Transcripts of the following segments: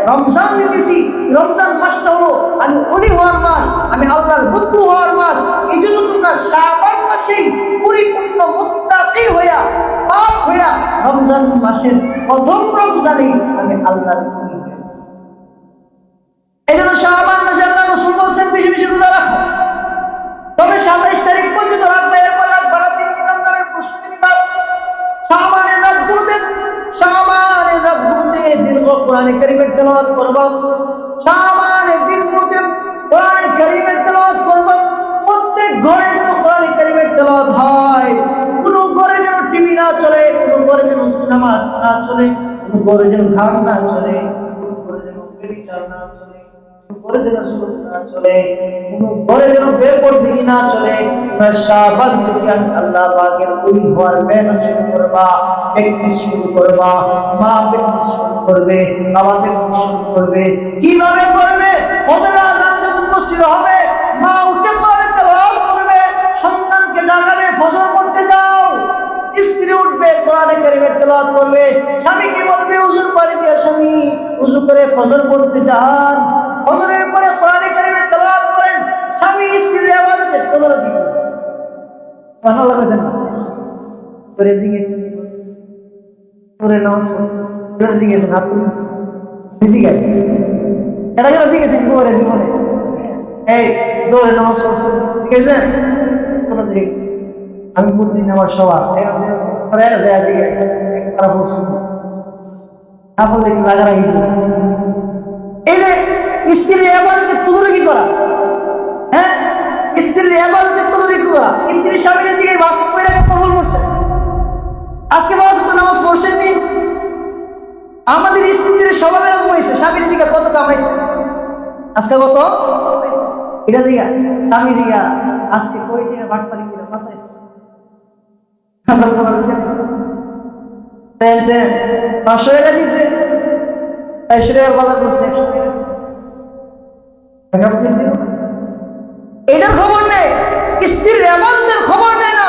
রমজান দিতেছি, রমজান মাসটা হলো আমি ওলি হওয়ার মাস, আমি আল্লাহর বন্ধু হওয়ার মাস। এই জন্য তোমরা শাবান মাসেই পরিপূর্ণ মুত্তাকি হইয়া পাক হইয়া রমজান মাসের প্রথম রমজানেই আমি আল্লাহর বন্ধু হই। এই জন্য শাবান মাসে আল্লাহ রাসূল বলছেন বেশি বেশি রোজা রাখো। তবে 27 তারিখ পর্যন্ত রাখবে, এরপর রাখবে না। 3 দিন রমজানের প্রস্তুতি নিবা। শাবানের রাতগুলোতে দীর্ঘ কোরআনে কারীমের তেলাওয়াত করবা। শাবানের দিনগুলোতে কোরআনে কারীমের তেলাওয়াত করবা। প্রত্যেক ঘরে যেন কোরআনে কারীমের তেলাওয়াত হয়। কোনো ঘরে যেন টিভি না চলে, কোনো ঘরে যেন সিনেমা না চলে, কোনো ঘরে যেন গান না চলে, কোনো ঘরে যেন ব্যভিচার না চলে, কোনো ঘরে যেন সুদ না চলে, কোনো ঘরে যেন বেপরদিগি না চলে। শাবান থেকে আল্লাহ পাকের ওলি হওয়ার মেহনত শুরু করবা, প্র্যাকটিস শুরু করবা। মা প্র্যাকটিস শুরু করবে, বাবা প্র্যাকটিস শুরু করবে। কিভাবে করবে? ফজরের আযান যখন মসজিদে হবে, মা উঠে কোরআনের তেলাওয়াত করবে, সন্তানকে জাগাবে, ফজর পড়তে যাও। স্ত্রী উঠবে, কোরআনে কারীমের তেলাওয়াত করবে। স্বামীকে বলবে ওযুর পানি দিয়ে স্বামী ওযু করে ফজর পড়তে যান। ফজরের পরে কোরআনে কারীমের তেলাওয়াত করেন। স্বামী স্ত্রীর ইবাদতে তদারকি করে। সুবহানাল্লাহ বলেন। করে জিজ্ঞেস করে নামাজ পড়ছে, করে জিজ্ঞেস হাত তুলে বেশি গায় এটা গেল জিজ্ঞেস করে জীবনে এই দৌড়ে নামাজ পড়ছে, ঠিক আছে? কোনো দিক আমি প্রতিদিন আমার সবার খারাপ পড়ছি না বললে একটু রাগারাগি। এই যে স্ত্রীর ইবাদতে তদারকি করা, হ্যাঁ, স্ত্রীর ইবাদতে তদারকি করা। স্ত্রী স্বামীর দিকে বাস করে কবুল করছে। আজকে বাবা তো নামাজ পড়ছেন নি। আমাদের স্ত্রীর স্বভাব এরকম হয়েছে, স্বামীর দিকে কত কামাইছে, আজকে কত এটা দিঘা স্বামী দিঘা আজকে কই টাকা ভাট পারি কিনা বাঁচাই 500 টাকা দিছে, 400 টাকার বাজার করছে, 100 টাকা এটার খবর নেই। স্ত্রীর ইবাদতের খবর নেই না,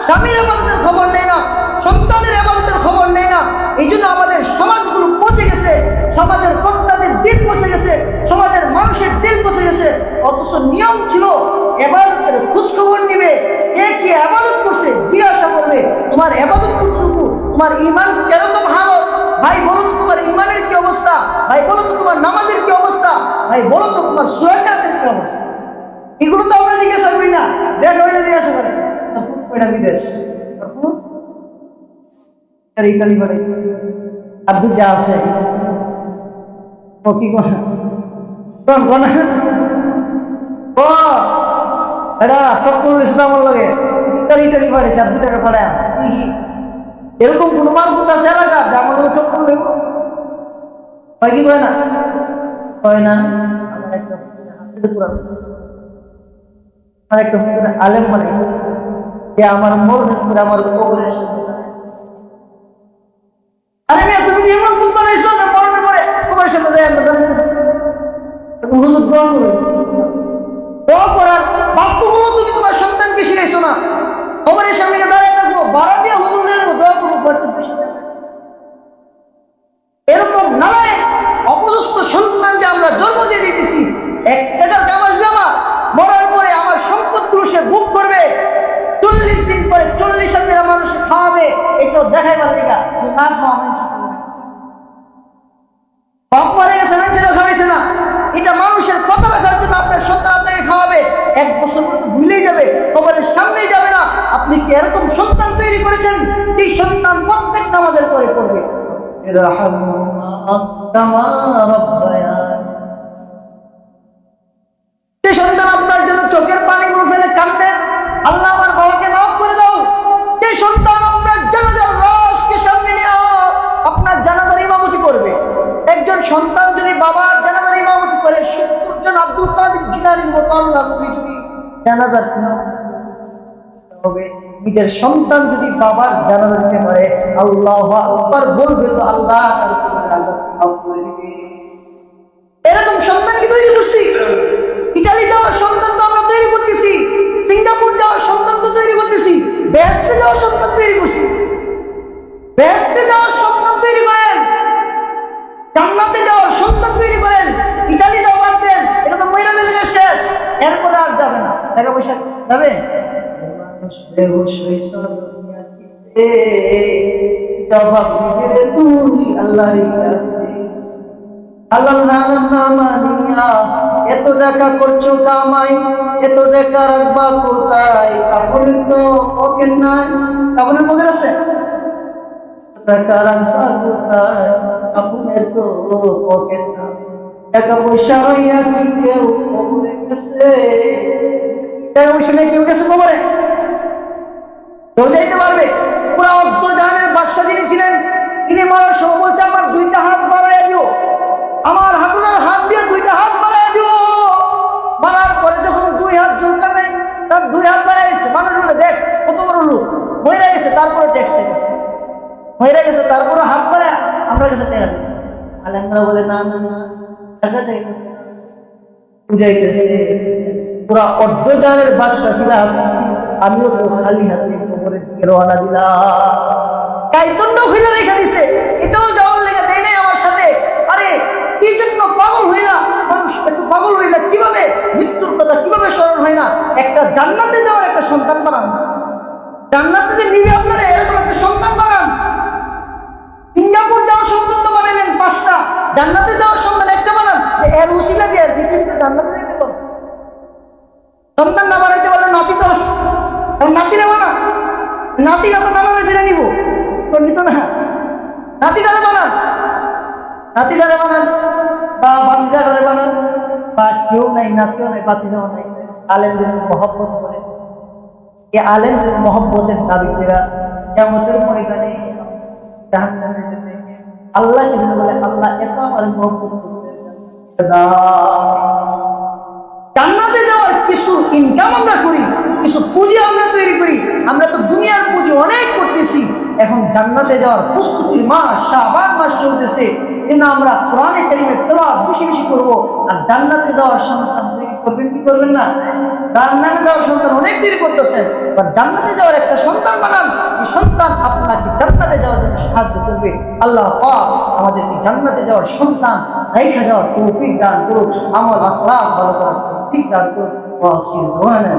স্বামীর ইবাদতের খবর নেই না, সন্তানের ইবাদতের খবর নেই না। এই জন্য আমাদের সমাজগুলো পচে গেছে, সমাজের কর্তাদের দিল পচে গেছে, সমাজের মানুষের দিল পচে গেছে। অথচ নিয়ম ছিল ইবাদতের খোঁজ খবর নিবে, কে কি ইবাদত করছে জিজ্ঞাসা করবে, তোমার ইবাদত কতটুকু, তোমার ঈমান কিরকম হালত, ভাই বলো তো তোমার ঈমানের কি অবস্থা, ভাই বলো তো তোমার নামাজের কি অবস্থা, ভাই বলো তো তোমার সুরাতের কি অবস্থা। এগুলো তো আমরা জিজ্ঞাসা করি না, দেখ হইলে জিজ্ঞাসা করে ওইটা বিদেশ ইতালি বাড়াইছে আর দুটা আছে ও কি কথা এটা ফখরুল ইসলামের লগে ইতালি বাড়াইছে আর দুটাকে পড়ায়। এরকম কোন মারফত আছে এলাকা যেমন ওই ফখরুল হয় কি হয় না, হয় না। আমার একটা আরেকটা আলেম বানাইছে যে আমার মরণের পরে আমার কবরের সাথে, আরে মিয়া তুমি এমন ফুল বানাইছো যে মরণের পরে কবরের সাথে যায় হুজুর দোয়া করবে। দোয়া করার বাক্যগুলো তুমি তোমার সন্তানকে শিখাইছো না। কবরের সামনে দাঁড়িয়ে থাকবো, বাড়া দিয়ে হুজুর নিয়ে নেবো, দোয়া করবো করতে এরকম নালায় অপদস্থ সন্তান যে আমরা জন্ম দিয়ে দিতেছি। 1 টাকার কাম আসবে আমার, মরার পরে আমার সম্পদগুলো সে ভোগ করবে, 40 দিন পরে 40,000 মানুষকে খাওয়াবে। এটাও দেখাইবার লেগা না খাওয়া মানুষ বাপ মারা গেছে মানুষেরা খাওয়াইছে না, এটা মানুষের কথা রাখার জন্য আপনার সন্তান আপনাকে খাওয়াবে। 1 বছর পর্যন্ত ভুলেই যাবে, কবরের সামনেই যাবে না। আপনি কি এরকম সন্তান তৈরি করেছেন যেই সন্তান প্রত্যেক নামাজের পরে পড়বে সন্তান আপনার জন্য চোখের পানিগুলো ফেলে কাঁদবে, আল্লাহ আমার বাবাকে মাফ করে দাও। যে সন্তান আপনার জানাজার রসকে সামনে নিয়ে আপনার জানাজার ইমামতি করবে। একজন সন্তান যদি বাবার জানাজার ইমামতি করে 70 জন আব্দুল কাদের জিলানীর মতো আল্লাহ নবী যদি জানাজার হবে, নিজের সন্তান যদি বাবার জানাজা দিতে পারে আল্লাহু আকবার বলবে তো আল্লাহ তার আযাব মাফ করে দিবে। এরকম সন্তান কি তৈরি করছি? ইতালি যাওয়ার সন্তান তো আমরা তৈরি করতেছি, সিঙ্গাপুর যাওয়ার সন্তান তো তৈরি করতেছি, বেহেশতে যাওয়ার সন্তান তৈরি করছি। বেহেশতে যাওয়ার সন্তান তৈরি করেন, জান্নাতে যাওয়ার সন্তান এরপরে আর যাবে না, টাকা পয়সা যাবে। মানুষ বেহুশ হইছ দুনিয়ার পিছে, জবাব দিবে রে তুই আল্লাহর কাছে। আল্লাহ না মানিয়া এত টাকা করছো কামাই, এত টাকা রাখবা কোথায়? কাপড়ের তো পকেট নাই, কাপড়ের পকেট আছে? টাকা রাখবা কোথায়? কাপড়ের তো পকেট নাই। টাকা পয়সা হইয়া কি কেউ কবরে গেছে? টাকা পয়সা নিয়ে কেউ গেছে কবরে? কেউ যাইতে পারবে? পুরা অর্ধ জাহানের বাদশা যিনি ছিলেন, তিনি মরার সময় বলছে আমার দুইটা হাত বাড়াইয়া দিও, আমার হাঁটুর হাত দিয়ে দুইটা হাত বাড়াইয়া দিও। মারার পরে যখন দুই হাত ঝুলকা নেই, তার দুই হাত বাড়াইছে। মানুষ বলে দেখ কত বড় লোক, মহিলা গেছে তারপরে ট্যাক্সে গেছে, মহিলা গেছে তারপরে হাত বাড়া আমরা কাছে টাকা দিচ্ছি। আলেমরা বলে না না না, টাকা যাইতেছে বুঝাইতেছে। পুরা অর্ধ জাহানের বাদশা ছিলাম, আমিও তো খালি হাতে কবরের দিকে রওনা দিলাম। কাইতন্য হইলা রেখে দিছে, এটাও যাওয়ার লেগে দেয় নাই আমার সাথে। আরে কি জন্য পাগল হইলা? মানুষ একটু পাগল হইলা কিভাবে মৃত্যুর কথা কিভাবে স্মরণ হয় না? একটা জান্নাতে যাওয়ার একটা সন্তান বানান, জান্নাতে যে নিবে আপনারা এরকম একটা সন্তান বানান। সিঙ্গাপুর যাওয়ার সন্তান তো বানাইলেন 5টা, জান্নাতে যাওয়ার সন্তান একটা বানান। এর উসিলা দিয়ে পিছে পিছে জান্নাতে যেতে পারো। সন্তান না বানাইতে পারলে নাতি তো আছে, নাতিরা বানা, নাতিরা তো নামারে দিনে নিব তোর নিত না, নাতিটারে বানান, নাতিটারে বানান বা বাতিজাটারে বানান, বা কেউ নাই, নাতিও নাই, বাতিজাও নাই, আলেমদের মহব্বত করে। এই আলেমদের মহব্বতের দাবিদেরা কিয়ামতের ময়দানে জাহান্নামে যেতে আল্লাহকে বলে আল্লাহ এত আমার মহব্বত করতে জান্নাতে যাওয়ার কিছু ইনকাম আমরা করি, কিছু পুঁজি আমরা তৈরি করি। আমরা তো দুনিয়ার পুঁজি অনেক করতেছি, এখন জান্নাতে যাওয়ার প্রস্তুতির মাস শাবান মাস চলতেছে, কিন্তু আমরা কোরআনে কারীমের তেলাওয়াত বেশি বেশি করব। আর জান্নাতে যাওয়ার সন্তান তৈরি করবেন কি করবেন না? জান্নাতে যাওয়ার সন্তান অনেক দেরি করতেছেন, আর জান্নাতে যাওয়ার একটা সন্তান বানান, এই সন্তান আপনাকে জান্নাতে যাওয়ার জন্য সাহায্য করবে। আল্লাহ পাক আমাদেরকে জান্নাতে যাওয়ার সন্তান রাইখা যাওয়ার তৌফিক দান করুন, আমল আখলাক ভালো করার তৌফিক দান করুন। ওয়া আখিরু দাওয়ানা।